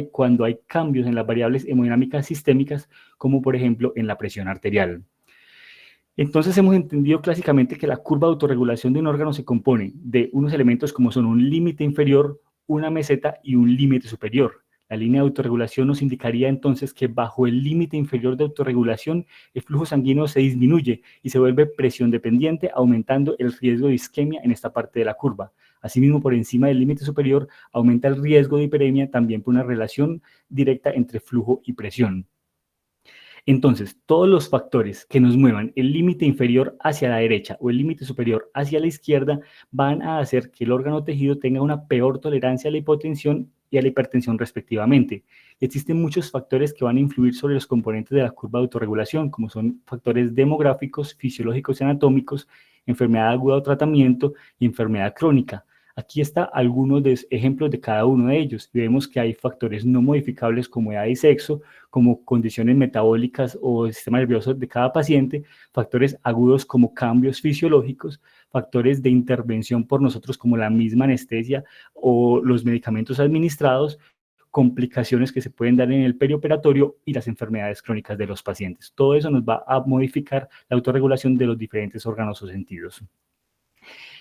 cuando hay cambios en las variables hemodinámicas sistémicas, como por ejemplo en la presión arterial. Entonces hemos entendido clásicamente que la curva de autorregulación de un órgano se compone de unos elementos como son un límite inferior, una meseta y un límite superior. La línea de autorregulación nos indicaría entonces que bajo el límite inferior de autorregulación el flujo sanguíneo se disminuye y se vuelve presión dependiente, aumentando el riesgo de isquemia en esta parte de la curva. Asimismo, por encima del límite superior aumenta el riesgo de hiperemia también por una relación directa entre flujo y presión. Entonces, todos los factores que nos muevan el límite inferior hacia la derecha o el límite superior hacia la izquierda van a hacer que el órgano tejido tenga una peor tolerancia a la hipotensión y a la hipertensión respectivamente. Existen muchos factores que van a influir sobre los componentes de la curva de autorregulación, como son factores demográficos, fisiológicos y anatómicos, enfermedad aguda o tratamiento y enfermedad crónica. Aquí están algunos ejemplos de cada uno de ellos. Vemos que hay factores no modificables como edad y sexo, como condiciones metabólicas o sistema nervioso de cada paciente, factores agudos como cambios fisiológicos, factores de intervención por nosotros como la misma anestesia o los medicamentos administrados, complicaciones que se pueden dar en el perioperatorio y las enfermedades crónicas de los pacientes. Todo eso nos va a modificar la autorregulación de los diferentes órganos o sentidos.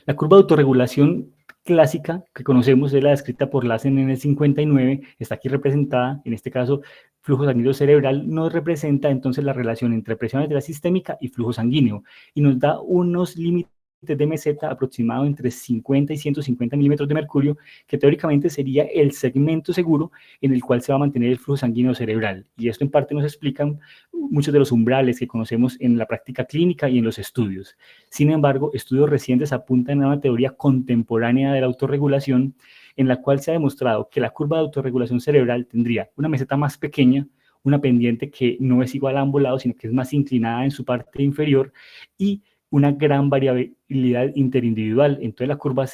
La curva de autorregulación clásica que conocemos es la descrita por Lassen en el 59, está aquí representada, en este caso flujo sanguíneo cerebral nos representa entonces la relación entre presión arterial sistémica y flujo sanguíneo y nos da unos límites de meseta aproximado entre 50 y 150 milímetros de mercurio, que teóricamente sería el segmento seguro en el cual se va a mantener el flujo sanguíneo cerebral. Y esto en parte nos explican muchos de los umbrales que conocemos en la práctica clínica y en los estudios. Sin embargo, estudios recientes apuntan a una teoría contemporánea de la autorregulación en la cual se ha demostrado que la curva de autorregulación cerebral tendría una meseta más pequeña, una pendiente que no es igual a ambos lados, sino que es más inclinada en su parte inferior y una gran variabilidad interindividual. Entonces la curva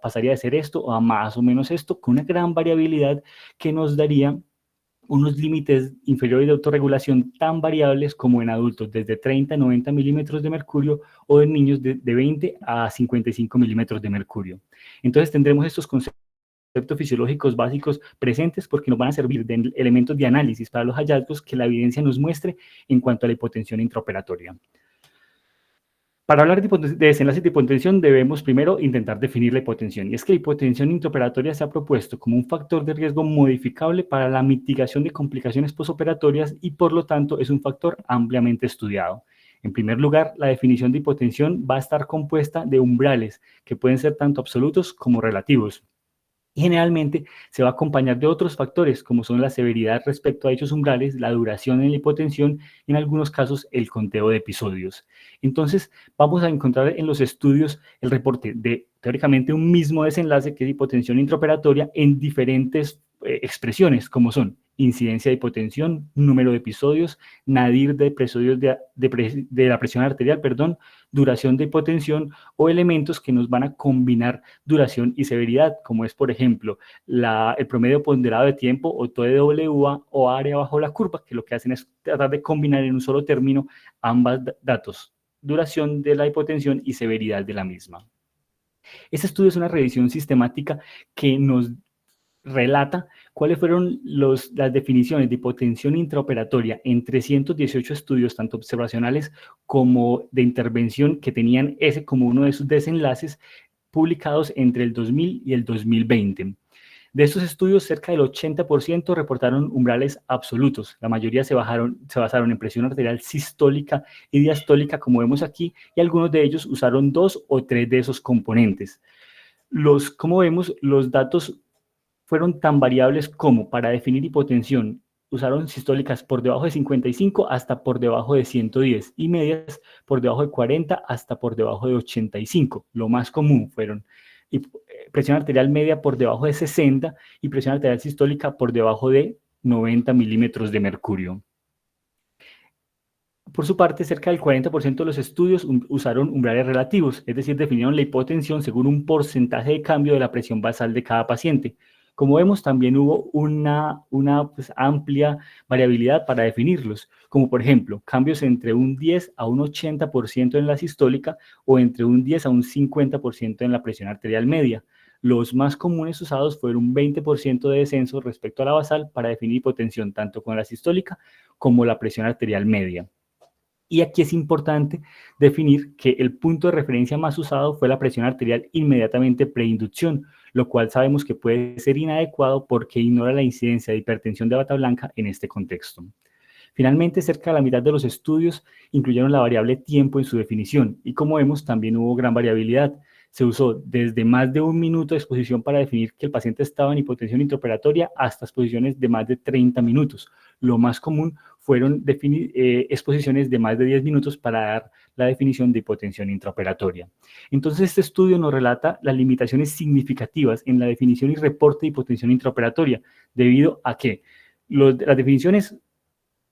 pasaría de ser esto a más o menos esto, con una gran variabilidad que nos daría unos límites inferiores de autorregulación tan variables como en adultos, desde 30 a 90 milímetros de mercurio, o en niños de 20 a 55 milímetros de mercurio. Entonces tendremos estos conceptos fisiológicos básicos presentes porque nos van a servir de elementos de análisis para los hallazgos que la evidencia nos muestre en cuanto a la hipotensión intraoperatoria. Para hablar de desenlaces de hipotensión debemos primero intentar definir la hipotensión, y es que la hipotensión intraoperatoria se ha propuesto como un factor de riesgo modificable para la mitigación de complicaciones posoperatorias y por lo tanto es un factor ampliamente estudiado. En primer lugar, la definición de hipotensión va a estar compuesta de umbrales que pueden ser tanto absolutos como relativos. Y generalmente se va a acompañar de otros factores como son la severidad respecto a dichos umbrales, la duración en la hipotensión y en algunos casos el conteo de episodios. Entonces vamos a encontrar en los estudios el reporte de teóricamente un mismo desenlace que es hipotensión intraoperatoria en diferentes expresiones como son incidencia de hipotensión, número de episodios, nadir de episodios de la presión arterial, duración de hipotensión o elementos que nos van a combinar duración y severidad, como es, por ejemplo, el promedio ponderado de tiempo o TWA o área bajo la curva, que lo que hacen es tratar de combinar en un solo término ambos datos, duración de la hipotensión y severidad de la misma. Este estudio es una revisión sistemática que nos relata cuáles fueron las definiciones de hipotensión intraoperatoria en 318 estudios, tanto observacionales como de intervención, que tenían ese como uno de sus desenlaces, publicados entre el 2000 y el 2020. De estos estudios, cerca del 80% reportaron umbrales absolutos. La mayoría se basaron en presión arterial sistólica y diastólica, como vemos aquí, y algunos de ellos usaron 2 o 3 de esos componentes. Como vemos, los datos fueron tan variables como para definir hipotensión usaron sistólicas por debajo de 55 hasta por debajo de 110 y medias por debajo de 40 hasta por debajo de 85. Lo más común fueron presión arterial media por debajo de 60 y presión arterial sistólica por debajo de 90 milímetros de mercurio. Por su parte, cerca del 40% de los estudios usaron umbrales relativos, es decir, definieron la hipotensión según un porcentaje de cambio de la presión basal de cada paciente. Como vemos, también hubo una amplia variabilidad para definirlos, como por ejemplo, cambios entre un 10 a un 80% en la sistólica o entre un 10 a un 50% en la presión arterial media. Los más comunes usados fueron un 20% de descenso respecto a la basal para definir hipotensión tanto con la sistólica como la presión arterial media. Y aquí es importante definir que el punto de referencia más usado fue la presión arterial inmediatamente preinducción, lo cual sabemos que puede ser inadecuado porque ignora la incidencia de hipertensión de bata blanca en este contexto. Finalmente, cerca de la mitad de los estudios incluyeron la variable tiempo en su definición y como vemos también hubo gran variabilidad. Se usó desde más de 1 minuto de exposición para definir que el paciente estaba en hipotensión intraoperatoria hasta exposiciones de más de 30 minutos. Lo más común fueron exposiciones de más de 10 minutos para dar la definición de hipotensión intraoperatoria. Entonces, este estudio nos relata las limitaciones significativas en la definición y reporte de hipotensión intraoperatoria, debido a que las definiciones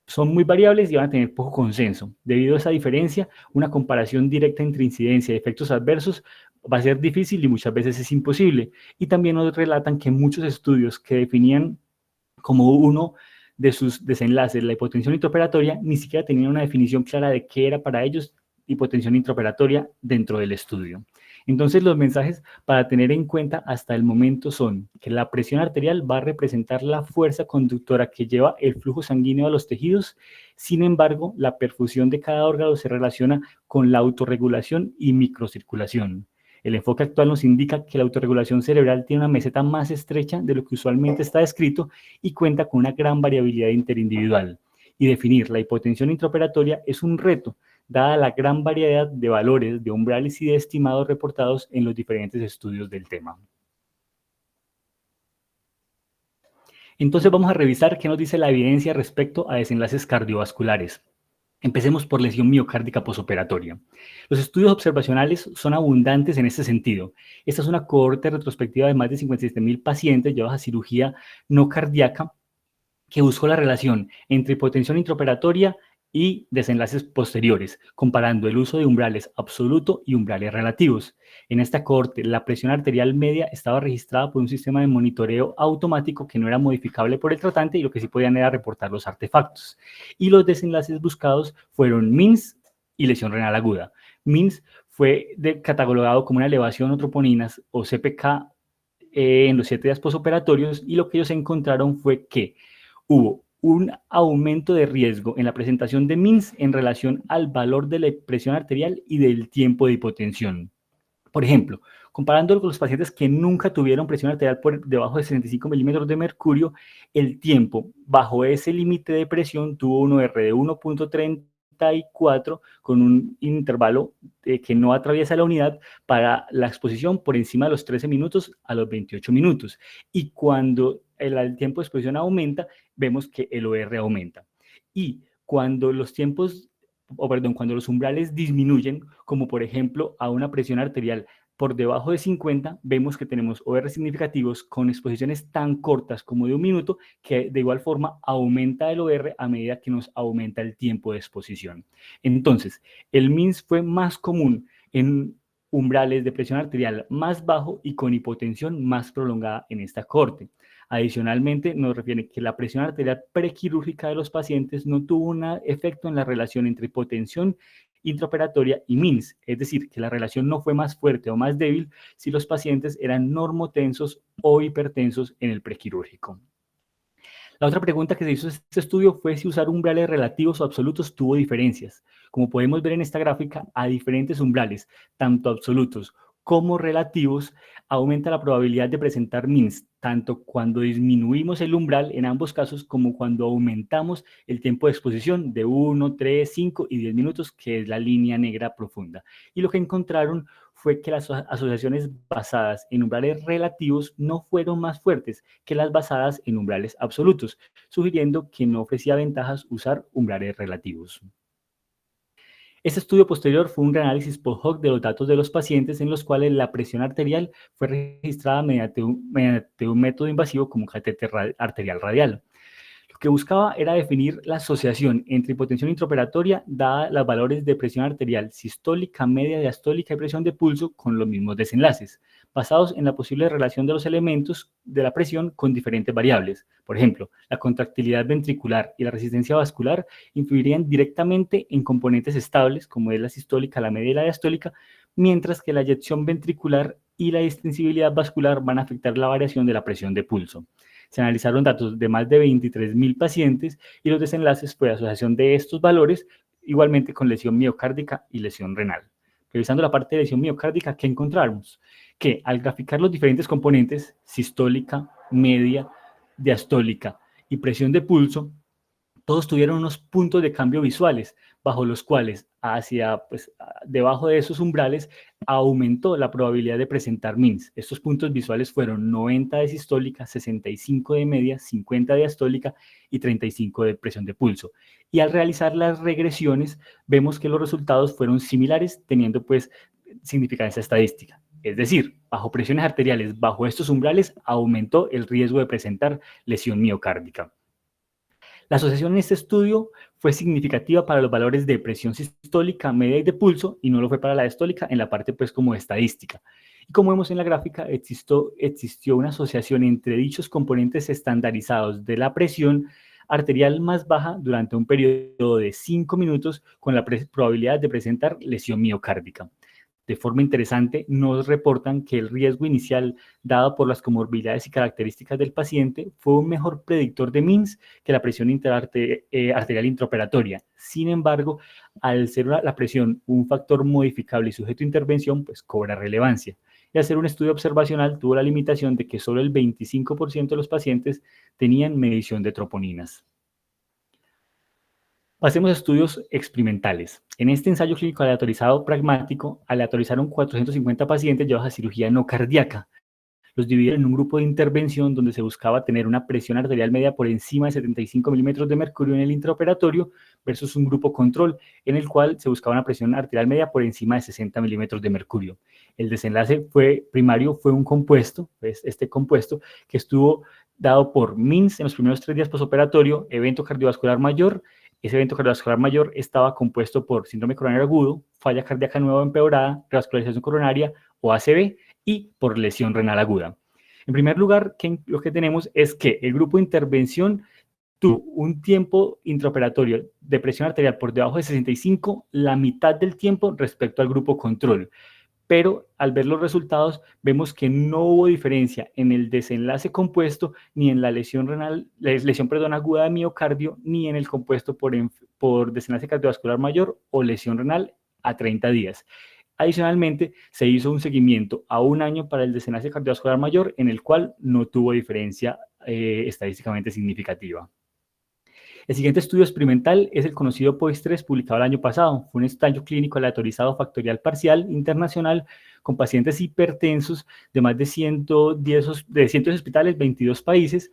son muy variables y van a tener poco consenso. Debido a esa diferencia, una comparación directa entre incidencia y efectos adversos va a ser difícil y muchas veces es imposible. Y también nos relatan que muchos estudios que definían como uno de sus desenlaces la hipotensión intraoperatoria ni siquiera tenían una definición clara de qué era para ellos hipotensión intraoperatoria dentro del estudio. Entonces, los mensajes para tener en cuenta hasta el momento son que la presión arterial va a representar la fuerza conductora que lleva el flujo sanguíneo a los tejidos. Sin embargo, la perfusión de cada órgano se relaciona con la autorregulación y microcirculación. El enfoque actual nos indica que la autorregulación cerebral tiene una meseta más estrecha de lo que usualmente está descrito y cuenta con una gran variabilidad interindividual. Y definir la hipotensión intraoperatoria es un reto, dada la gran variedad de valores, de umbrales y de estimados reportados en los diferentes estudios del tema. Entonces vamos a revisar qué nos dice la evidencia respecto a desenlaces cardiovasculares. Empecemos por lesión miocárdica posoperatoria. Los estudios observacionales son abundantes en este sentido. Esta es una cohorte retrospectiva de más de 57.000 pacientes llevados a cirugía no cardíaca que buscó la relación entre hipotensión intraoperatoria y desenlaces posteriores, comparando el uso de umbrales absoluto y umbrales relativos. En esta cohorte, la presión arterial media estaba registrada por un sistema de monitoreo automático que no era modificable por el tratante y lo que sí podían era reportar los artefactos. Y los desenlaces buscados fueron MINS y lesión renal aguda. MINS fue catalogado como una elevación o troponinas o CPK en los 7 días posoperatorios y lo que ellos encontraron fue que hubo un aumento de riesgo en la presentación de MINS en relación al valor de la presión arterial y del tiempo de hipotensión. Por ejemplo, comparando con los pacientes que nunca tuvieron presión arterial por debajo de 65 milímetros de mercurio, el tiempo bajo ese límite de presión tuvo un OR de 1.34 con un intervalo que no atraviesa la unidad para la exposición por encima de los 13 minutos a los 28 minutos. Y cuando el tiempo de exposición aumenta, vemos que el OR aumenta. Y cuando los cuando los umbrales disminuyen, como por ejemplo a una presión arterial por debajo de 50, vemos que tenemos OR significativos con exposiciones tan cortas como de 1 minuto, que de igual forma aumenta el OR a medida que nos aumenta el tiempo de exposición. Entonces, el MINS fue más común en umbrales de presión arterial más bajo y con hipotensión más prolongada en esta cohorte. Adicionalmente, nos refiere que la presión arterial prequirúrgica de los pacientes no tuvo un efecto en la relación entre hipotensión intraoperatoria y MINS, es decir, que la relación no fue más fuerte o más débil si los pacientes eran normotensos o hipertensos en el prequirúrgico. La otra pregunta que se hizo en este estudio fue si usar umbrales relativos o absolutos tuvo diferencias. Como podemos ver en esta gráfica, a diferentes umbrales, tanto absolutos como relativos, aumenta la probabilidad de presentar MINS, tanto cuando disminuimos el umbral en ambos casos como cuando aumentamos el tiempo de exposición de 1, 3, 5 y 10 minutos, que es la línea negra profunda. Y lo que encontraron fue que las asociaciones basadas en umbrales relativos no fueron más fuertes que las basadas en umbrales absolutos, sugiriendo que no ofrecía ventajas usar umbrales relativos. Este estudio posterior fue un reanálisis post hoc de los datos de los pacientes en los cuales la presión arterial fue registrada mediante un método invasivo como catéter arterial radial. Lo que buscaba era definir la asociación entre hipotensión intraoperatoria dada los valores de presión arterial sistólica, media, diastólica y presión de pulso con los mismos desenlaces, basados en la posible relación de los elementos de la presión con diferentes variables. Por ejemplo, la contractilidad ventricular y la resistencia vascular influirían directamente en componentes estables, como es la sistólica, la media y la diastólica, mientras que la eyección ventricular y la distensibilidad vascular van a afectar la variación de la presión de pulso. Se analizaron datos de más de 23.000 pacientes y los desenlaces fue asociación de estos valores igualmente con lesión miocárdica y lesión renal. Revisando la parte de lesión miocárdica, ¿qué encontramos? Que al graficar los diferentes componentes, sistólica, media, diastólica y presión de pulso, todos tuvieron unos puntos de cambio visuales, bajo los cuales debajo de esos umbrales aumentó la probabilidad de presentar MINS. Estos puntos visuales fueron 90 de sistólica, 65 de media, 50 de diastólica y 35 de presión de pulso. Y al realizar las regresiones, vemos que los resultados fueron similares, teniendo pues significancia estadística. Es decir, bajo presiones arteriales, bajo estos umbrales, aumentó el riesgo de presentar lesión miocárdica. La asociación en este estudio fue significativa para los valores de presión sistólica, media y de pulso, y no lo fue para la diastólica en la parte pues como estadística. Y como vemos en la gráfica, existió una asociación entre dichos componentes estandarizados de la presión arterial más baja durante un periodo de 5 minutos con la probabilidad de presentar lesión miocárdica. De forma interesante, nos reportan que el riesgo inicial dado por las comorbilidades y características del paciente fue un mejor predictor de MINS que la presión arterial intraoperatoria. Sin embargo, al ser la presión un factor modificable y sujeto a intervención, pues cobra relevancia. Y al ser un estudio observacional, tuvo la limitación de que solo el 25% de los pacientes tenían medición de troponinas. Pasemos a estudios experimentales. En este ensayo clínico aleatorizado pragmático, aleatorizaron 450 pacientes llevados a cirugía no cardíaca. Los dividieron en un grupo de intervención donde se buscaba tener una presión arterial media por encima de 75 milímetros de mercurio en el intraoperatorio versus un grupo control en el cual se buscaba una presión arterial media por encima de 60 milímetros de mercurio. El desenlace primario fue un compuesto, este compuesto que estuvo dado por MINS en los primeros 3 días postoperatorio, evento cardiovascular mayor. Ese evento cardiovascular mayor estaba compuesto por síndrome coronario agudo, falla cardíaca nueva o empeorada, revascularización coronaria o ACV y por lesión renal aguda. En primer lugar, lo que tenemos es que el grupo de intervención tuvo un tiempo intraoperatorio de presión arterial por debajo de 65, la mitad del tiempo respecto al grupo control. Pero al ver los resultados vemos que no hubo diferencia en el desenlace compuesto ni en la lesión aguda de miocardio ni en el compuesto por desenlace cardiovascular mayor o lesión renal a 30 días. Adicionalmente, se hizo un seguimiento a 1 año para el desenlace cardiovascular mayor en el cual no tuvo diferencia estadísticamente significativa. El siguiente estudio experimental es el conocido POIS-3, publicado el año pasado. Fue un ensayo clínico aleatorizado factorial parcial internacional con pacientes hipertensos de más de 110 hospitales, 22 países,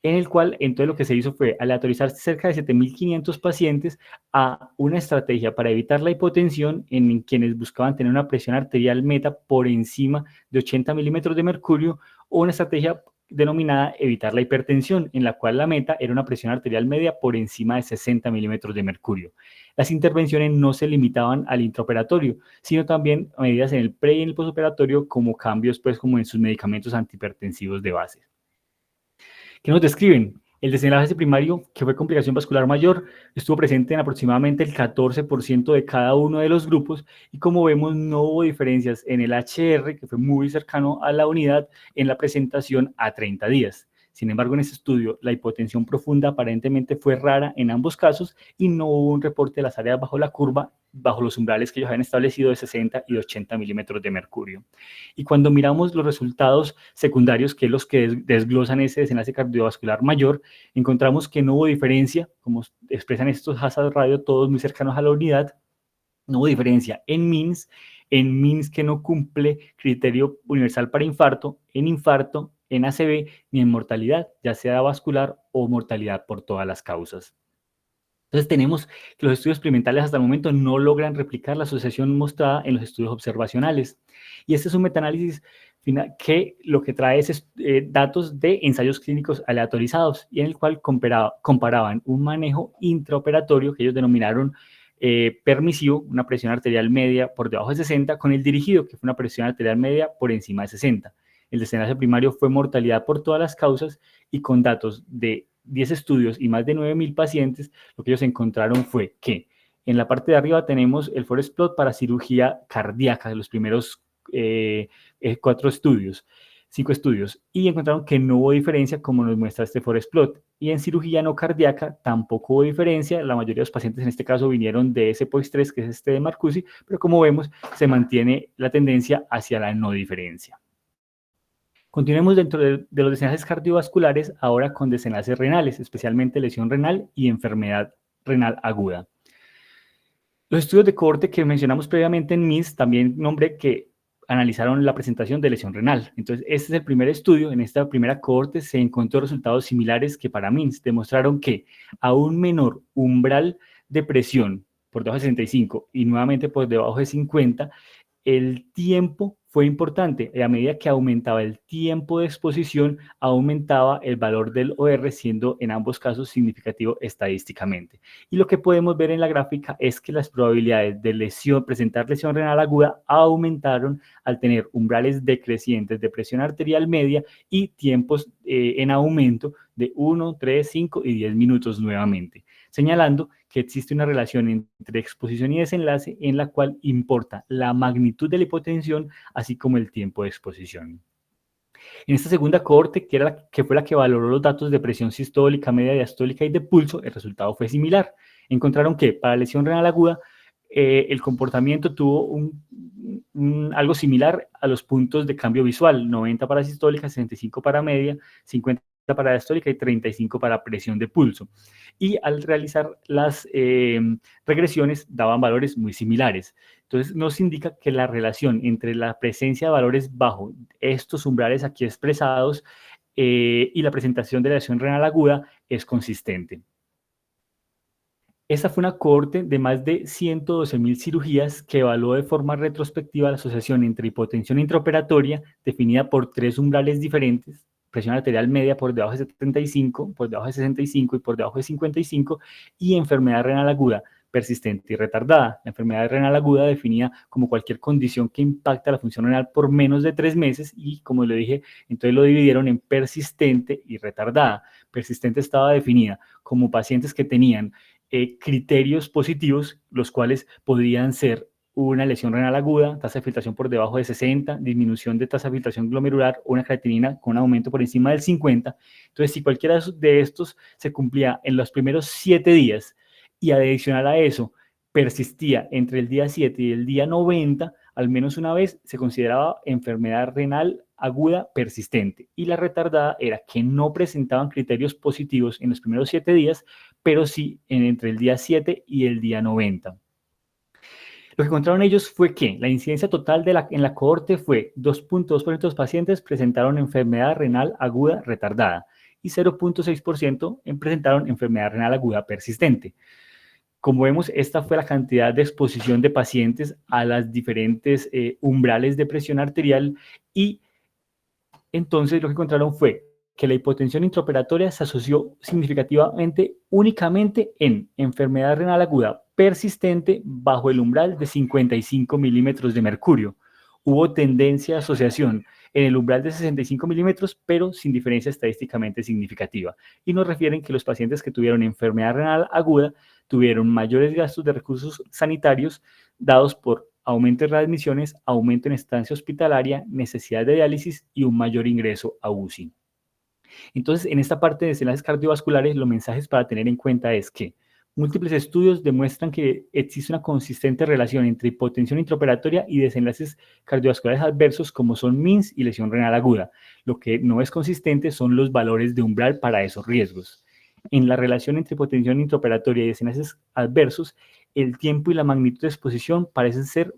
en el cual entonces lo que se hizo fue aleatorizar cerca de 7.500 pacientes a una estrategia para evitar la hipotensión en quienes buscaban tener una presión arterial meta por encima de 80 milímetros de mercurio o una estrategia denominada evitar la hipertensión, en la cual la meta era una presión arterial media por encima de 60 milímetros de mercurio. Las intervenciones no se limitaban al intraoperatorio, sino también a medidas en el pre y en el postoperatorio como cambios pues como en sus medicamentos antihipertensivos de base. ¿Qué nos describen? El desenlace primario, que fue complicación vascular mayor, estuvo presente en aproximadamente el 14% de cada uno de los grupos y como vemos no hubo diferencias en el HR, que fue muy cercano a la unidad, en la presentación a 30 días. Sin embargo, en este estudio, la hipotensión profunda aparentemente fue rara en ambos casos y no hubo un reporte de las áreas bajo la curva, bajo los umbrales que ellos habían establecido de 60 y 80 milímetros de mercurio. Y cuando miramos los resultados secundarios, que es los que desglosan ese desenlace cardiovascular mayor, encontramos que no hubo diferencia, como expresan estos hazard radio todos muy cercanos a la unidad, no hubo diferencia en MINS que no cumple criterio universal para infarto, en ACV, ni en mortalidad, ya sea vascular o mortalidad por todas las causas. Entonces tenemos que los estudios experimentales hasta el momento no logran replicar la asociación mostrada en los estudios observacionales. Y este es un metaanálisis que lo que trae es datos de ensayos clínicos aleatorizados y en el cual comparaban un manejo intraoperatorio que ellos denominaron permisivo, una presión arterial media por debajo de 60, con el dirigido, que fue una presión arterial media por encima de 60. El desenlace primario fue mortalidad por todas las causas y con datos de 10 estudios y más de 9.000 pacientes, lo que ellos encontraron fue que en la parte de arriba tenemos el forest plot para cirugía cardíaca de los primeros 5 estudios, y encontraron que no hubo diferencia, como nos muestra este forest plot. Y en cirugía no cardíaca tampoco hubo diferencia. La mayoría de los pacientes en este caso vinieron de ese POIS-3, que es este de Marcuzzi, pero como vemos, se mantiene la tendencia hacia la no diferencia. Continuemos dentro de los desenlaces cardiovasculares, ahora con desenlaces renales, especialmente lesión renal y enfermedad renal aguda. Los estudios de cohorte que mencionamos previamente en MIS también nombré que analizaron la presentación de lesión renal. Entonces, este es el primer estudio. En esta primera cohorte se encontró resultados similares que para MINS. Demostraron que a un menor umbral de presión por debajo de 65 y nuevamente por debajo de 50, el tiempo fue importante. A medida que aumentaba el tiempo de exposición, aumentaba el valor del OR, siendo en ambos casos significativo estadísticamente. Y lo que podemos ver en la gráfica es que las probabilidades de presentar lesión renal aguda aumentaron al tener umbrales decrecientes de presión arterial media y tiempos en aumento de 1, 3, 5 y 10 minutos nuevamente, señalando que existe una relación entre exposición y desenlace en la cual importa la magnitud de la hipotensión, así como el tiempo de exposición. En esta segunda cohorte, que fue la que valoró los datos de presión sistólica, media, diastólica y de pulso, el resultado fue similar. Encontraron que para lesión renal aguda, el comportamiento tuvo algo similar a los puntos de cambio visual: 90 para sistólica, 65 para media, 50 para diastólica y 35 para presión de pulso. Y al realizar las regresiones daban valores muy similares. Entonces nos indica que la relación entre la presencia de valores bajo estos umbrales aquí expresados y la presentación de la lesión renal aguda es consistente. Esta fue una cohorte de más de 112.000 cirugías que evaluó de forma retrospectiva la asociación entre hipotensión intraoperatoria, definida por 3 umbrales diferentes: presión arterial media por debajo de 75, por debajo de 65 y por debajo de 55, y enfermedad renal aguda persistente y retardada. La enfermedad renal aguda definida como cualquier condición que impacta la función renal por menos de 3 meses, y como le dije, entonces lo dividieron en persistente y retardada. Persistente estaba definida como pacientes que tenían criterios positivos, los cuales podrían ser una lesión renal aguda, tasa de filtración por debajo de 60, disminución de tasa de filtración glomerular, o una creatinina con un aumento por encima del 50. Entonces, si cualquiera de estos se cumplía en los primeros 7 días y adicional a eso persistía entre el día 7 y el día 90, al menos una vez, se consideraba enfermedad renal aguda persistente. Y la retardada era que no presentaban criterios positivos en los primeros 7 días, pero sí entre el día 7 y el día 90. Lo que encontraron ellos fue que la incidencia total en la cohorte fue 2.2% de los pacientes presentaron enfermedad renal aguda retardada y 0.6% presentaron enfermedad renal aguda persistente. Como vemos, esta fue la cantidad de exposición de pacientes a las diferentes umbrales de presión arterial, y entonces lo que encontraron fue que la hipotensión intraoperatoria se asoció significativamente únicamente en enfermedad renal aguda persistente bajo el umbral de 55 milímetros de mercurio. Hubo tendencia de asociación en el umbral de 65 milímetros, pero sin diferencia estadísticamente significativa. Y nos refieren que los pacientes que tuvieron enfermedad renal aguda tuvieron mayores gastos de recursos sanitarios dados por aumento en readmisiones, aumento en estancia hospitalaria, necesidad de diálisis y un mayor ingreso a UCI. Entonces, en esta parte de desenlaces cardiovasculares, los mensajes para tener en cuenta es que múltiples estudios demuestran que existe una consistente relación entre hipotensión intraoperatoria y desenlaces cardiovasculares adversos, como son MINS y lesión renal aguda. Lo que no es consistente son los valores de umbral para esos riesgos. En la relación entre hipotensión intraoperatoria y desenlaces adversos, el tiempo y la magnitud de exposición parecen ser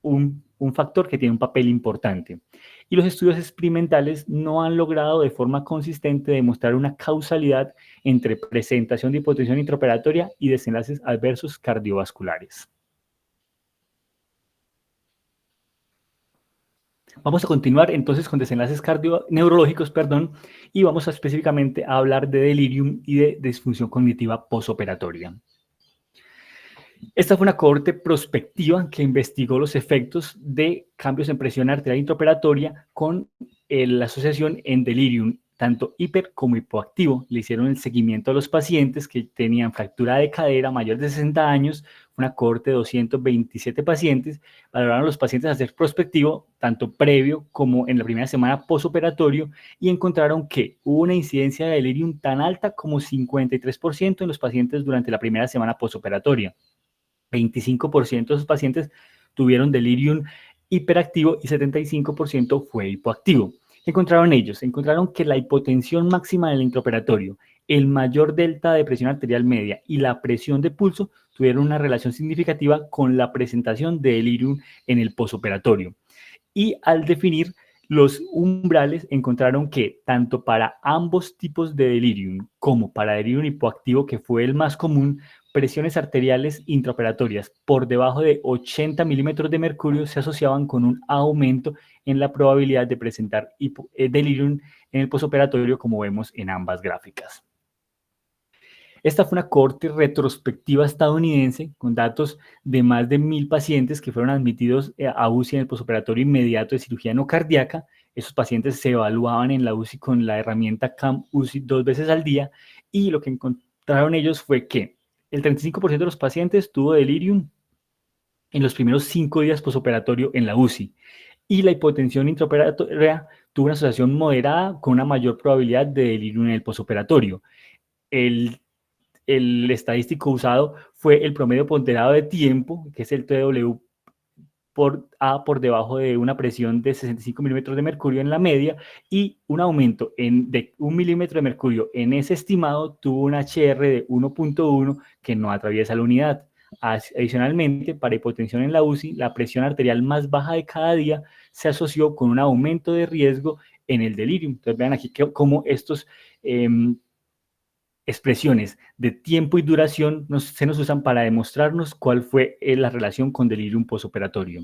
un factor que tiene un papel importante. Y los estudios experimentales no han logrado de forma consistente demostrar una causalidad entre presentación de hipotensión intraoperatoria y desenlaces adversos cardiovasculares. Vamos a continuar entonces con desenlaces neurológicos, y vamos específicamente a hablar de delirium y de disfunción cognitiva posoperatoria. Esta fue una cohorte prospectiva que investigó los efectos de cambios en presión arterial intraoperatoria con la asociación en delirium, tanto hiper como hipoactivo. Le hicieron el seguimiento a los pacientes que tenían fractura de cadera mayor de 60 años, una cohorte de 227 pacientes, valoraron a los pacientes a ser prospectivo, tanto previo como en la primera semana posoperatorio, y encontraron que hubo una incidencia de delirium tan alta como 53% en los pacientes durante la primera semana posoperatoria. 25% de esos pacientes tuvieron delirium hiperactivo y 75% fue hipoactivo. ¿Qué encontraron ellos? Encontraron que la hipotensión máxima del intraoperatorio, el mayor delta de presión arterial media y la presión de pulso tuvieron una relación significativa con la presentación de delirium en el posoperatorio. Y al definir los umbrales, encontraron que tanto para ambos tipos de delirium como para delirium hipoactivo, que fue el más común, presiones arteriales intraoperatorias por debajo de 80 milímetros de mercurio se asociaban con un aumento en la probabilidad de presentar delirium en el posoperatorio, como vemos en ambas gráficas. Esta fue una cohorte retrospectiva estadounidense con datos de más de 1.000 pacientes que fueron admitidos a UCI en el posoperatorio inmediato de cirugía no cardíaca. Esos pacientes se evaluaban en la UCI con la herramienta CAM-UCI 2 veces al día, y lo que encontraron ellos fue que el 35% de los pacientes tuvo delirium en los primeros 5 días posoperatorio en la UCI, y la hipotensión intraoperatoria tuvo una asociación moderada con una mayor probabilidad de delirium en el posoperatorio. El estadístico usado fue el promedio ponderado de tiempo, que es el TW por A por debajo de una presión de 65 milímetros de mercurio en la media, y un aumento de 1 milímetro de mercurio en ese estimado tuvo un HR de 1.1 que no atraviesa la unidad. Adicionalmente, para hipotensión en la UCI, la presión arterial más baja de cada día se asoció con un aumento de riesgo en el delirium. Entonces vean aquí cómo estos expresiones de tiempo y duración se nos usan para demostrarnos cuál fue la relación con delirium posoperatorio.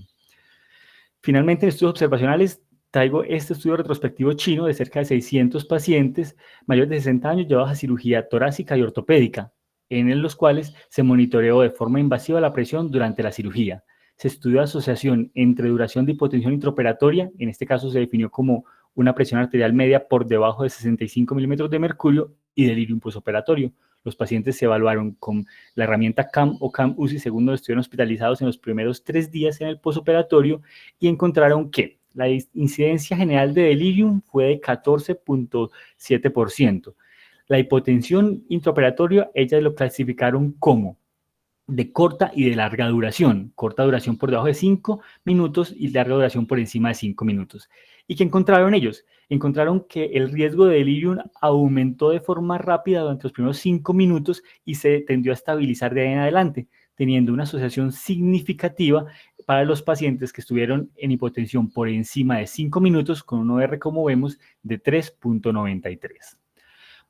Finalmente, en estudios observacionales, traigo este estudio retrospectivo chino de cerca de 600 pacientes mayores de 60 años llevados a cirugía torácica y ortopédica, en los cuales se monitoreó de forma invasiva la presión durante la cirugía. Se estudió la asociación entre duración de hipotensión intraoperatoria, en este caso se definió como una presión arterial media por debajo de 65 milímetros de mercurio, y delirium posoperatorio. Los pacientes se evaluaron con la herramienta CAM o CAM-UCI según los estuvieron hospitalizados en los primeros 3 días en el posoperatorio, y encontraron que la incidencia general de delirium fue de 14.7%. La hipotensión intraoperatoria, ellas lo clasificaron como de corta y de larga duración. Corta duración por debajo de 5 minutos y larga duración por encima de 5 minutos. ¿Y qué encontraron ellos? Encontraron que el riesgo de delirium aumentó de forma rápida durante los primeros 5 minutos y se tendió a estabilizar de ahí en adelante, teniendo una asociación significativa para los pacientes que estuvieron en hipotensión por encima de 5 minutos con un OR, como vemos, de 3.93.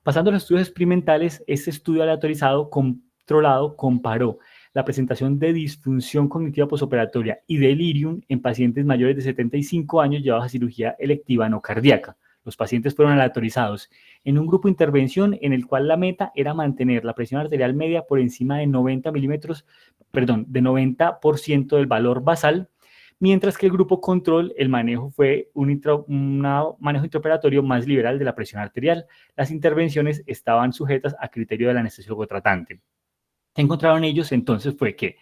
Pasando a los estudios experimentales, este estudio aleatorizado controlado comparó la presentación de disfunción cognitiva posoperatoria y delirium en pacientes mayores de 75 años llevados a cirugía electiva no cardíaca. Los pacientes fueron aleatorizados en un grupo de intervención en el cual la meta era mantener la presión arterial media por encima de 90% del valor basal, mientras que el grupo control, el manejo fue un manejo intraoperatorio más liberal de la presión arterial. Las intervenciones estaban sujetas a criterio del anestesiólogo tratante. ¿Qué encontraron ellos? Entonces fue que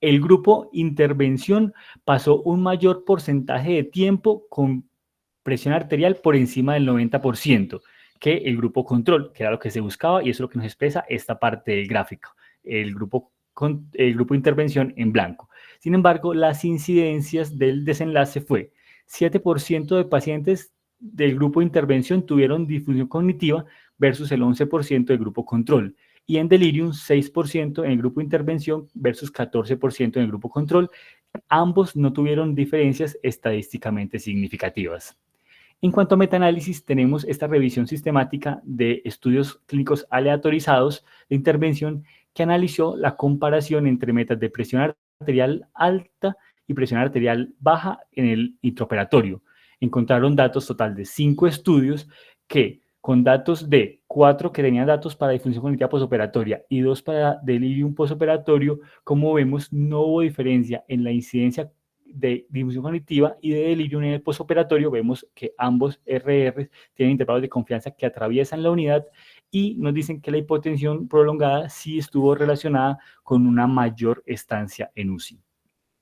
el grupo intervención pasó un mayor porcentaje de tiempo con presión arterial por encima del 90% que el grupo control, que era lo que se buscaba, y eso es lo que nos expresa esta parte del gráfico, el grupo intervención en blanco. Sin embargo, las incidencias del desenlace fue 7% de pacientes del grupo de intervención tuvieron disfunción cognitiva versus el 11% del grupo control, y en delirium 6% en el grupo de intervención versus 14% en el grupo control. Ambos no tuvieron diferencias estadísticamente significativas. En cuanto a metaanálisis, tenemos esta revisión sistemática de estudios clínicos aleatorizados de intervención que analizó la comparación entre metas de presión arterial alta y presión arterial baja en el intraoperatorio. Encontraron datos total de 5 estudios que, con datos de 4 que tenían datos para disfunción cognitiva posoperatoria y 2 para delirium posoperatorio, como vemos, no hubo diferencia en la incidencia de disfunción cognitiva y de delirium en el postoperatorio. Vemos que ambos RR tienen intervalos de confianza que atraviesan la unidad y nos dicen que la hipotensión prolongada sí estuvo relacionada con una mayor estancia en UCI.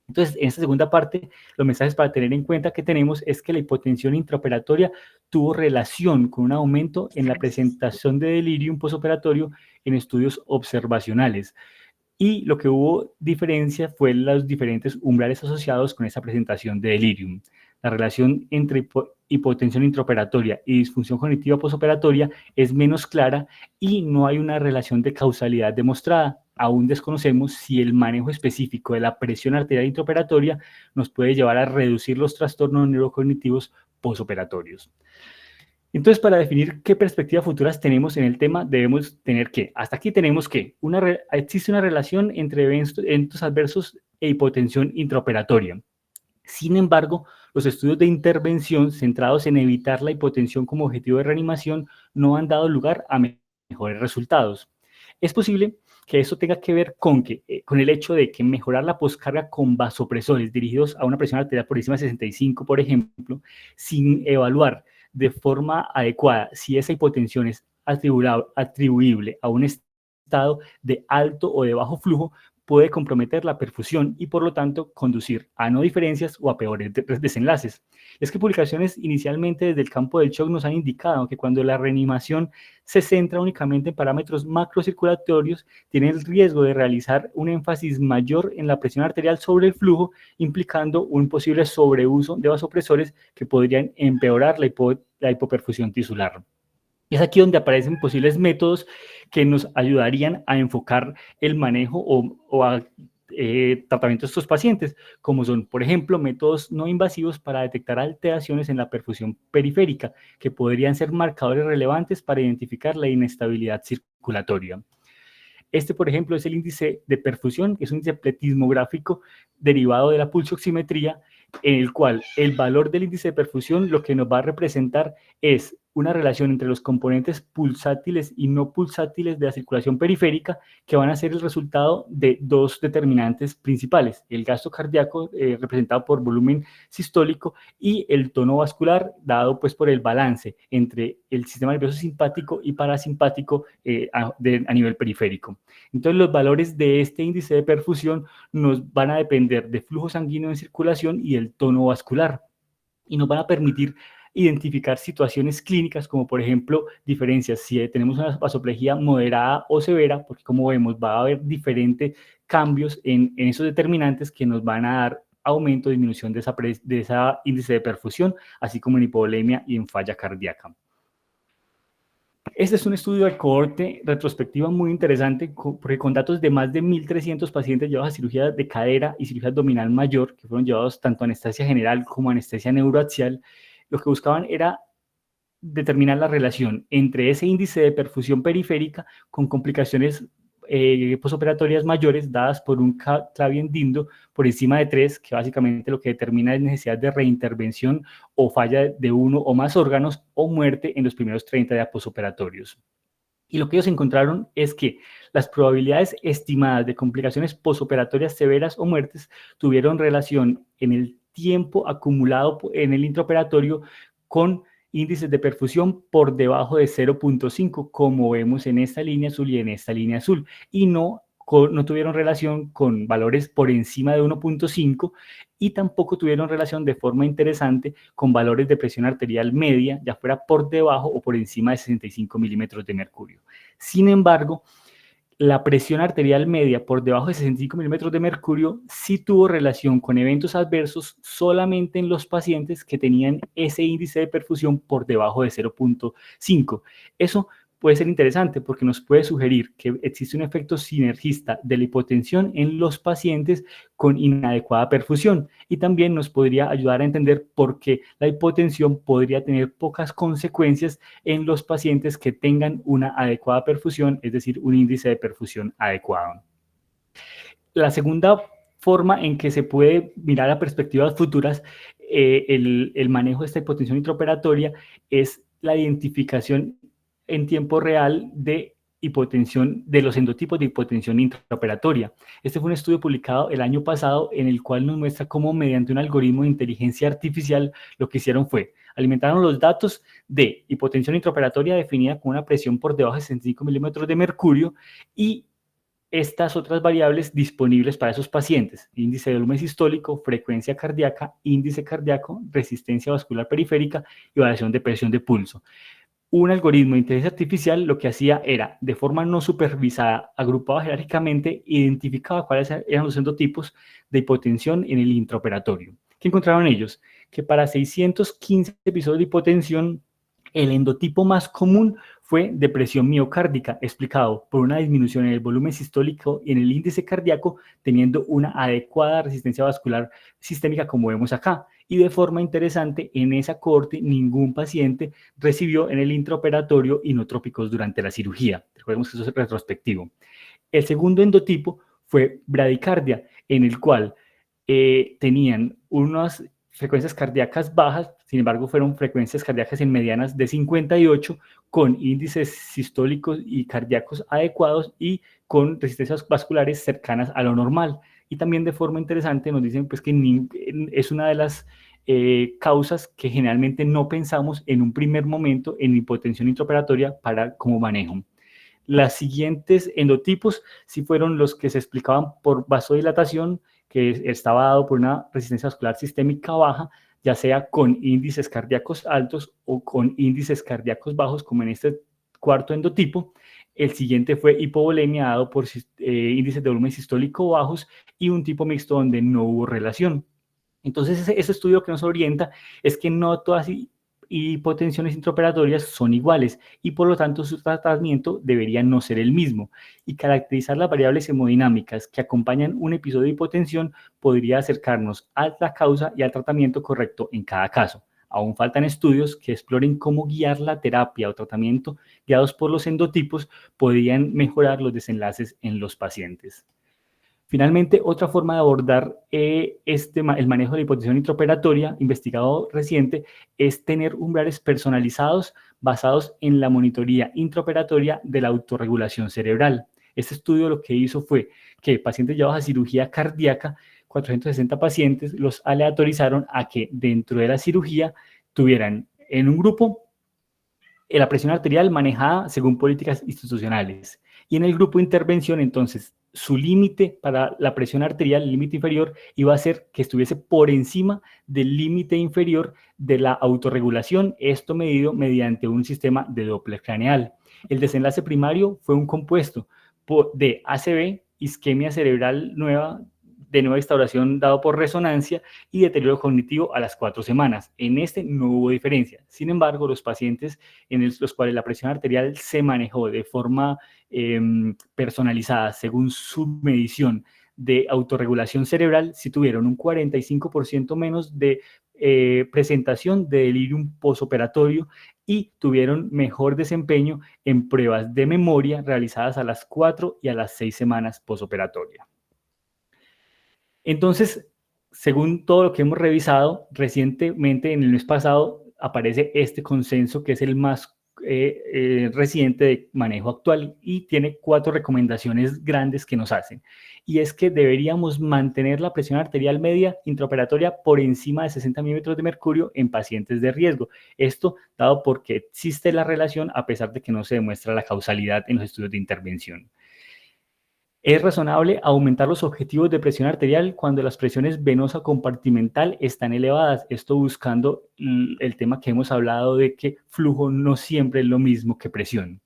Entonces, en esta segunda parte, los mensajes para tener en cuenta que tenemos es que la hipotensión intraoperatoria tuvo relación con un aumento en la presentación de delirium postoperatorio en estudios observacionales. Y lo que hubo diferencia fue los diferentes umbrales asociados con esa presentación de delirium. La relación entre hipotensión intraoperatoria y disfunción cognitiva postoperatoria es menos clara y no hay una relación de causalidad demostrada. Aún desconocemos si el manejo específico de la presión arterial intraoperatoria nos puede llevar a reducir los trastornos neurocognitivos postoperatorios. Entonces, para definir qué perspectivas futuras tenemos en el tema, debemos tener que, hasta aquí tenemos que existe una relación entre eventos adversos e hipotensión intraoperatoria. Sin embargo, los estudios de intervención centrados en evitar la hipotensión como objetivo de reanimación no han dado lugar a mejores resultados. Es posible que eso tenga que ver con el hecho de que mejorar la poscarga con vasopresores dirigidos a una presión arterial por encima de 65, por ejemplo, sin evaluar de forma adecuada si esa hipotensión es atribuible a un estado de alto o de bajo flujo, puede comprometer la perfusión y por lo tanto conducir a no diferencias o a peores desenlaces. Es que publicaciones inicialmente desde el campo del shock nos han indicado que cuando la reanimación se centra únicamente en parámetros macrocirculatorios, tiene el riesgo de realizar un énfasis mayor en la presión arterial sobre el flujo, implicando un posible sobreuso de vasopresores que podrían empeorar la hipoperfusión tisular. Es aquí donde aparecen posibles métodos que nos ayudarían a enfocar el manejo o a tratamiento de estos pacientes, como son, por ejemplo, métodos no invasivos para detectar alteraciones en la perfusión periférica, que podrían ser marcadores relevantes para identificar la inestabilidad circulatoria. Este, por ejemplo, es el índice de perfusión, que es un índice pletismográfico derivado de la pulsioximetría, en el cual el valor del índice de perfusión lo que nos va a representar es una relación entre los componentes pulsátiles y no pulsátiles de la circulación periférica, que van a ser el resultado de dos determinantes principales: el gasto cardíaco representado por volumen sistólico y el tono vascular dado pues por el balance entre el sistema nervioso simpático y parasimpático a nivel periférico. Entonces, los valores de este índice de perfusión nos van a depender de flujo sanguíneo en circulación y el tono vascular, y nos van a permitir identificar situaciones clínicas, como por ejemplo diferencias si tenemos una vasoplejía moderada o severa, porque como vemos va a haber diferentes cambios en esos determinantes que nos van a dar aumento o disminución de esa índice de perfusión, así como en hipovolemia y en falla cardíaca. Este es un estudio de cohorte retrospectiva muy interesante, porque con datos de más de 1.300 pacientes llevados a cirugía de cadera y cirugía abdominal mayor, que fueron llevados tanto a anestesia general como a anestesia neuroaxial, lo que buscaban era determinar la relación entre ese índice de perfusión periférica con complicaciones posoperatorias mayores dadas por un claviendindo por encima de 3, que básicamente lo que determina es necesidad de reintervención o falla de uno o más órganos o muerte en los primeros 30 días posoperatorios. Y lo que ellos encontraron es que las probabilidades estimadas de complicaciones posoperatorias severas o muertes tuvieron relación en el tiempo acumulado en el intraoperatorio con índices de perfusión por debajo de 0.5, como vemos en esta línea azul y en esta línea azul, y no tuvieron relación con valores por encima de 1.5 y tampoco tuvieron relación de forma interesante con valores de presión arterial media, ya fuera por debajo o por encima de 65 milímetros de mercurio. Sin embargo, la presión arterial media por debajo de 65 milímetros de mercurio sí tuvo relación con eventos adversos solamente en los pacientes que tenían ese índice de perfusión por debajo de 0.5. Eso puede ser interesante porque nos puede sugerir que existe un efecto sinergista de la hipotensión en los pacientes con inadecuada perfusión, y también nos podría ayudar a entender por qué la hipotensión podría tener pocas consecuencias en los pacientes que tengan una adecuada perfusión, es decir, un índice de perfusión adecuado. La segunda forma en que se puede mirar a perspectivas futuras el manejo de esta hipotensión intraoperatoria es la identificación en tiempo real de hipotensión, de los endotipos de hipotensión intraoperatoria. Este fue un estudio publicado el año pasado en el cual nos muestra cómo mediante un algoritmo de inteligencia artificial lo que hicieron fue alimentaron los datos de hipotensión intraoperatoria definida con una presión por debajo de 65 milímetros de mercurio y estas otras variables disponibles para esos pacientes: índice de volumen sistólico, frecuencia cardíaca, índice cardíaco, resistencia vascular periférica y variación de presión de pulso. Un algoritmo de inteligencia artificial lo que hacía era, de forma no supervisada, agrupaba jerárquicamente, identificaba cuáles eran los endotipos de hipotensión en el intraoperatorio. ¿Qué encontraron ellos? Que para 615 episodios de hipotensión, el endotipo más común fue depresión miocárdica, explicado por una disminución en el volumen sistólico y en el índice cardíaco, teniendo una adecuada resistencia vascular sistémica, como vemos acá. Y de forma interesante, en esa cohorte ningún paciente recibió en el intraoperatorio inotrópicos durante la cirugía. Recordemos que eso es retrospectivo. El segundo endotipo fue bradicardia, en el cual tenían unas frecuencias cardíacas bajas, sin embargo fueron frecuencias cardíacas en medianas de 58, con índices sistólicos y cardíacos adecuados y con resistencias vasculares cercanas a lo normal. Y también de forma interesante nos dicen pues, que es una de las causas que generalmente no pensamos en un primer momento en hipotensión intraoperatoria como manejo. Las siguientes endotipos sí fueron los que se explicaban por vasodilatación, que estaba dado por una resistencia vascular sistémica baja, ya sea con índices cardíacos altos o con índices cardíacos bajos, como en este cuarto endotipo. El siguiente fue hipovolemia, dado por índices de volumen sistólico bajos, y un tipo mixto donde no hubo relación. Entonces, ese estudio que nos orienta es que no todas hipotensiones intraoperatorias son iguales y por lo tanto su tratamiento debería no ser el mismo, y caracterizar las variables hemodinámicas que acompañan un episodio de hipotensión podría acercarnos a la causa y al tratamiento correcto en cada caso. Aún faltan estudios que exploren cómo guiar la terapia o tratamiento guiados por los endotipos podrían mejorar los desenlaces en los pacientes. Finalmente, otra forma de abordar el manejo de la hipotensión intraoperatoria, investigado reciente, es tener umbrales personalizados basados en la monitoría intraoperatoria de la autorregulación cerebral. Este estudio lo que hizo fue que pacientes llevados a cirugía cardíaca, 460 pacientes, los aleatorizaron a que dentro de la cirugía tuvieran en un grupo la presión arterial manejada según políticas institucionales, y en el grupo de intervención, entonces, su límite para la presión arterial, el límite inferior, iba a ser que estuviese por encima del límite inferior de la autorregulación, esto medido mediante un sistema de Doppler craneal. El desenlace primario fue un compuesto de ACV, isquemia cerebral de nueva instauración dado por resonancia, y deterioro cognitivo a las 4 semanas. En este no hubo diferencia. Sin embargo, los pacientes en los cuales la presión arterial se manejó de forma personalizada según su medición de autorregulación cerebral, sí tuvieron un 45% menos de presentación de delirium posoperatorio y tuvieron mejor desempeño en pruebas de memoria realizadas a las 4 y a las 6 semanas posoperatoria. Entonces, según todo lo que hemos revisado, recientemente en el mes pasado aparece este consenso que es el más reciente de manejo actual y tiene 4 recomendaciones grandes que nos hacen. Y es que deberíamos mantener la presión arterial media intraoperatoria por encima de 60 milímetros de mercurio en pacientes de riesgo. Esto dado porque existe la relación a pesar de que no se demuestra la causalidad en los estudios de intervención. Es razonable aumentar los objetivos de presión arterial cuando las presiones venosa compartimental están elevadas, esto buscando el tema que hemos hablado de que flujo no siempre es lo mismo que presión.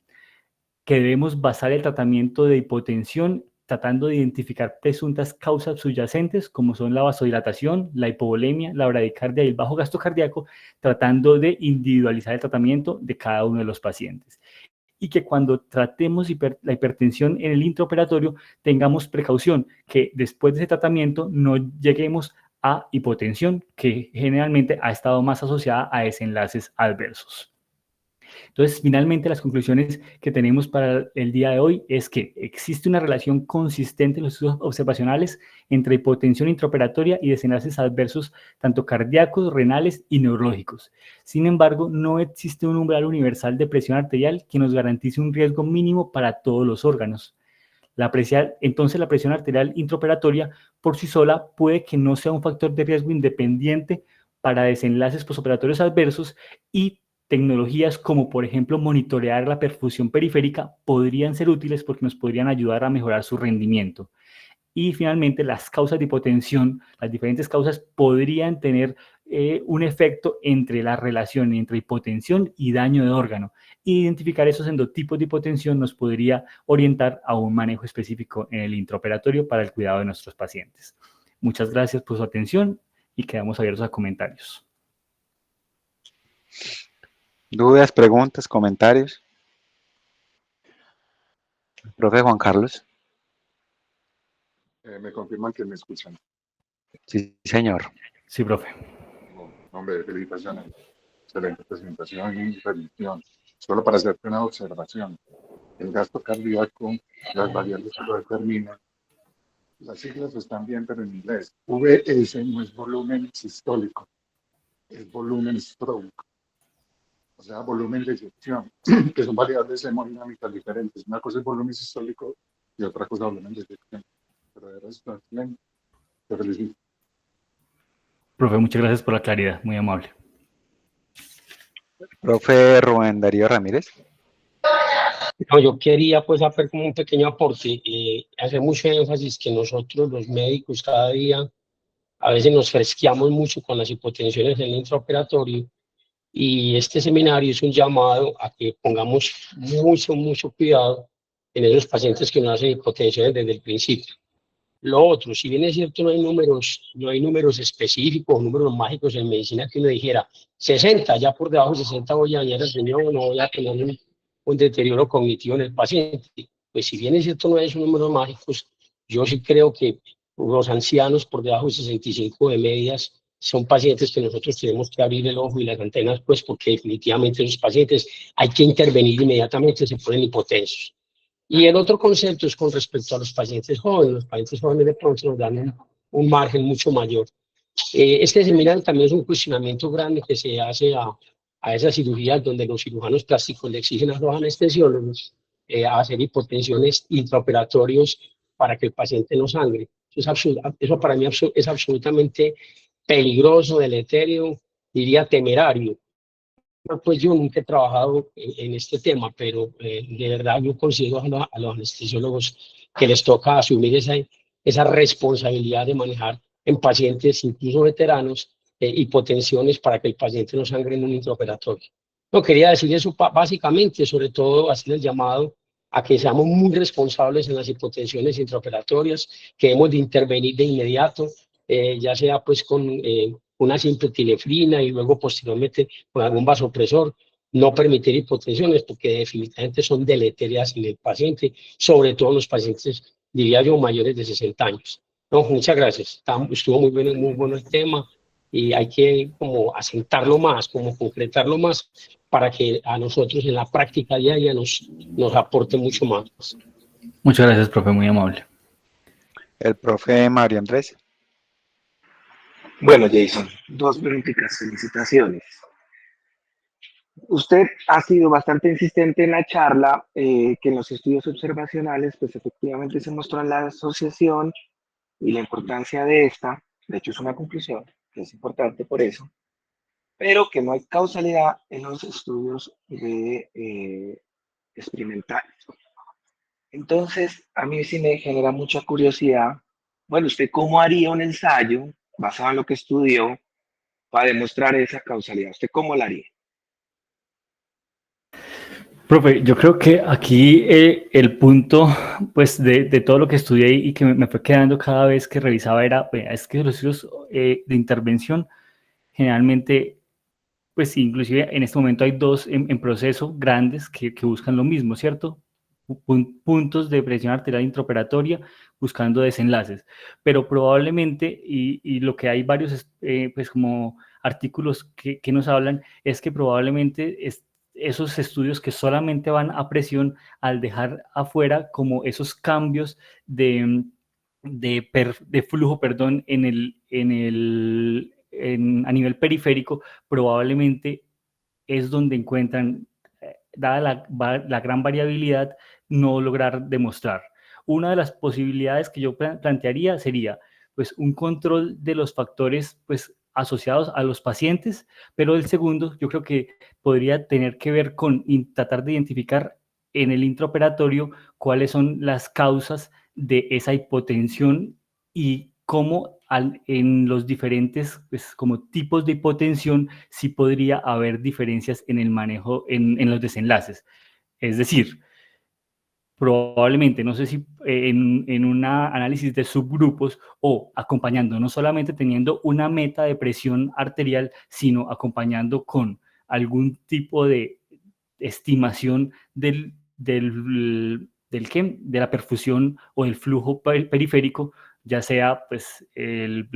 Que debemos basar el tratamiento de hipotensión tratando de identificar presuntas causas subyacentes como son la vasodilatación, la hipovolemia, la bradicardia y el bajo gasto cardíaco, tratando de individualizar el tratamiento de cada uno de los pacientes. Y que cuando tratemos la hipertensión en el intraoperatorio tengamos precaución, que después de ese tratamiento no lleguemos a hipotensión, que generalmente ha estado más asociada a desenlaces adversos. Entonces, finalmente, las conclusiones que tenemos para el día de hoy es que existe una relación consistente en los estudios observacionales entre hipotensión intraoperatoria y desenlaces adversos, tanto cardíacos, renales y neurológicos. Sin embargo, no existe un umbral universal de presión arterial que nos garantice un riesgo mínimo para todos los órganos. Entonces, la presión arterial intraoperatoria por sí sola puede que no sea un factor de riesgo independiente para desenlaces postoperatorios adversos, y tecnologías como, por ejemplo, monitorear la perfusión periférica podrían ser útiles porque nos podrían ayudar a mejorar su rendimiento. Y finalmente, las causas de hipotensión, las diferentes causas podrían tener un efecto entre la relación entre hipotensión y daño de órgano. Identificar esos endotipos de hipotensión nos podría orientar a un manejo específico en el intraoperatorio para el cuidado de nuestros pacientes. Muchas gracias por su atención y quedamos abiertos a comentarios. ¿Dudas, preguntas, comentarios? Profe Juan Carlos. Me confirman que me escuchan. Sí, señor. Sí, profe. Hombre, felicitaciones. Excelente presentación y revisión. Solo para hacerte una observación. El gasto cardíaco, las variables que lo determinan, las siglas están bien, pero en inglés. VS no es volumen sistólico, es volumen stroke. O sea, volumen de eyección, que son variables hemodinámicas diferentes. Una cosa es volumen sistólico y otra cosa es volumen de eyección. Pero de resto, excelente. Te felicito. Profe, muchas gracias por la claridad, muy amable. Profe Rubén Darío Ramírez. No, yo quería pues hacer como un pequeño aporte, hacer mucho énfasis que nosotros los médicos cada día a veces nos fresqueamos mucho con las hipotensiones en el intraoperatorio, y este seminario es un llamado a que pongamos mucho cuidado en esos pacientes que no hacen hipotensiones desde el principio. Lo otro, si bien es cierto, no hay números específicos, números mágicos en medicina que uno dijera 60, ya por debajo de 60 voy a dañar al riñón, no voy a tener un deterioro cognitivo en el paciente. Pues si bien es cierto, no hay esos números mágicos, yo sí creo que los ancianos por debajo de 65 de medias son pacientes que nosotros tenemos que abrir el ojo y las antenas, pues porque definitivamente esos pacientes hay que intervenir inmediatamente, se ponen hipotensos. Y el otro concepto es con respecto a los pacientes jóvenes. Los pacientes jóvenes de pronto nos dan un margen mucho mayor. Este seminario también es un cuestionamiento grande que se hace a esas cirugías donde los cirujanos plásticos le exigen a los anestesiólogos a hacer hipotensiones intraoperatorios para que el paciente no sangre. Eso para mí es absolutamente peligroso, deletérea, diría temerario. Pues yo nunca he trabajado en este tema, pero de verdad yo considero a los anestesiólogos que les toca asumir esa responsabilidad de manejar en pacientes, incluso veteranos, hipotensiones para que el paciente no sangre en un intraoperatorio. No, quería decir eso básicamente, sobre todo hacer el llamado a que seamos muy responsables en las hipotensiones intraoperatorias, que hemos de intervenir de inmediato, ya sea pues con una simple epinefrina y luego posteriormente con algún vasopresor, no permitir hipotensiones porque definitivamente son deleterias en el paciente, sobre todo en los pacientes, diría yo, mayores de 60 años. No, muchas gracias. Estuvo muy bueno el tema y hay que como asentarlo más, como concretarlo más para que a nosotros en la práctica diaria nos aporte mucho más. Muchas gracias, profe, muy amable. El profe Mario Andrés. Bueno, Jason, dos preguntitas, felicitaciones. Usted ha sido bastante insistente en la charla, que en los estudios observacionales, pues efectivamente se mostró la asociación y la importancia de esta. De hecho, es una conclusión que es importante por eso, pero que no hay causalidad en los estudios experimentales. Entonces, a mí sí me genera mucha curiosidad. Bueno, ¿usted cómo haría un ensayo basado en lo que estudió para demostrar esa causalidad? ¿Usted cómo la haría? Profe, yo creo que aquí el punto pues, de todo lo que estudié y que me fue quedando cada vez que revisaba era, es que los estudios de intervención generalmente, pues inclusive en este momento hay dos en proceso grandes que buscan lo mismo, ¿cierto? Puntos de presión arterial intraoperatoria buscando desenlaces, pero probablemente, y lo que hay varios pues como artículos que nos hablan, es que probablemente esos estudios que solamente van a presión, al dejar afuera como esos cambios de flujo, perdón, a nivel periférico, probablemente es donde encuentran, dada la gran variabilidad, no lograr demostrar. Una de las posibilidades que yo plantearía sería pues un control de los factores pues asociados a los pacientes, pero el segundo yo creo que podría tener que ver con tratar de identificar en el intraoperatorio cuáles son las causas de esa hipotensión y cómo en los diferentes pues, como tipos de hipotensión sí podría haber diferencias en el manejo, en los desenlaces. Es decir, probablemente, no sé si en un análisis de subgrupos o acompañando, no solamente teniendo una meta de presión arterial, sino acompañando con algún tipo de estimación de la perfusión o del flujo periférico, ya sea pues el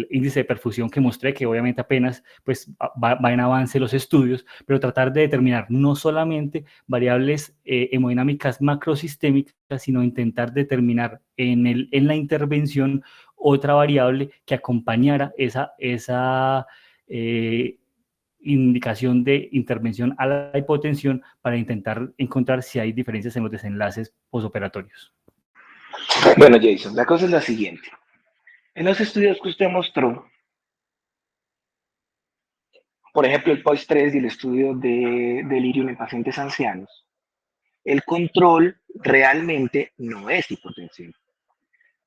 índice de perfusión que mostré, que obviamente apenas pues va en avance los estudios, pero tratar de determinar no solamente variables hemodinámicas macrosistémicas, sino intentar determinar en la intervención otra variable que acompañara esa indicación de intervención a la hipotensión para intentar encontrar si hay diferencias en los desenlaces posoperatorios. Bueno, Jason, la cosa es la siguiente. En los estudios que usted mostró, por ejemplo, el POIS-3 y el estudio de delirium en pacientes ancianos, el control realmente no es hipotensión.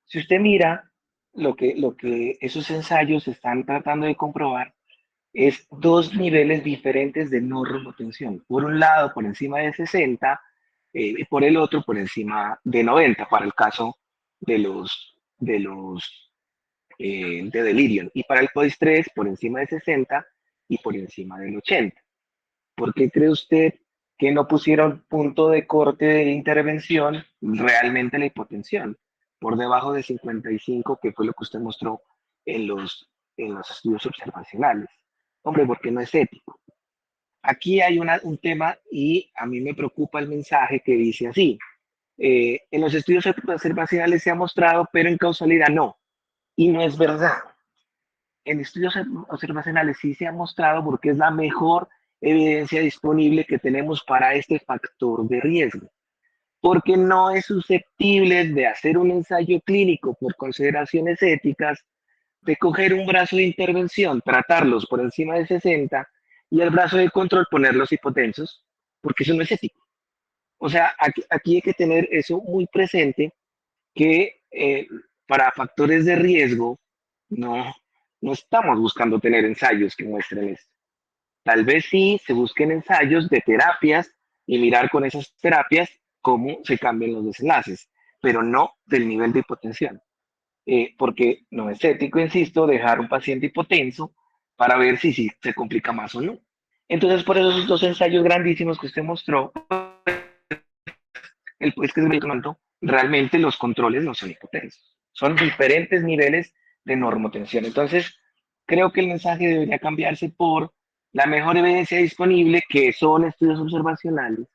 Si usted mira lo que esos ensayos están tratando de comprobar, es dos niveles diferentes de normotensión. Por un lado, por encima de 60, y por el otro, por encima de 90, para el caso de delirium. Y para el POIS-3, por encima de 60 y por encima del 80. ¿Por qué cree usted que no pusieron punto de corte de intervención realmente la hipotensión? Por debajo de 55, que fue lo que usted mostró en los estudios observacionales. Hombre, porque no es ético. Aquí hay un tema y a mí me preocupa el mensaje que dice así. En los estudios observacionales se ha mostrado, pero en causalidad no. Y no es verdad. En estudios observacionales sí se ha mostrado porque es la mejor evidencia disponible que tenemos para este factor de riesgo. Porque no es susceptible de hacer un ensayo clínico por consideraciones éticas, de coger un brazo de intervención, tratarlos por encima de 60 y el brazo de control ponerlos hipotensos, porque eso no es ético. O sea, aquí hay que tener eso muy presente, que para factores de riesgo no, no estamos buscando tener ensayos que muestren esto. Tal vez sí se busquen ensayos de terapias y mirar con esas terapias cómo se cambian los desenlaces, pero no del nivel de hipotensión. Porque no es ético, insisto, dejar un paciente hipotenso para ver si se complica más o no. Entonces, por eso esos dos ensayos grandísimos que usted mostró, el pues que es muy alto, realmente los controles no son hipotensos. Son diferentes niveles de normotensión. Entonces, creo que el mensaje debería cambiarse por la mejor evidencia disponible, que son estudios observacionales,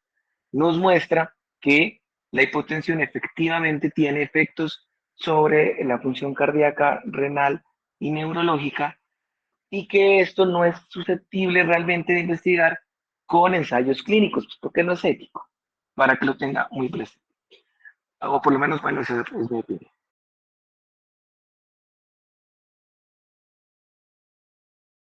nos muestra que la hipotensión efectivamente tiene efectos sobre la función cardíaca, renal y neurológica, y que esto no es susceptible realmente de investigar con ensayos clínicos, porque no es ético, para que lo tenga muy presente. O por lo menos, bueno, esa es mi opinión.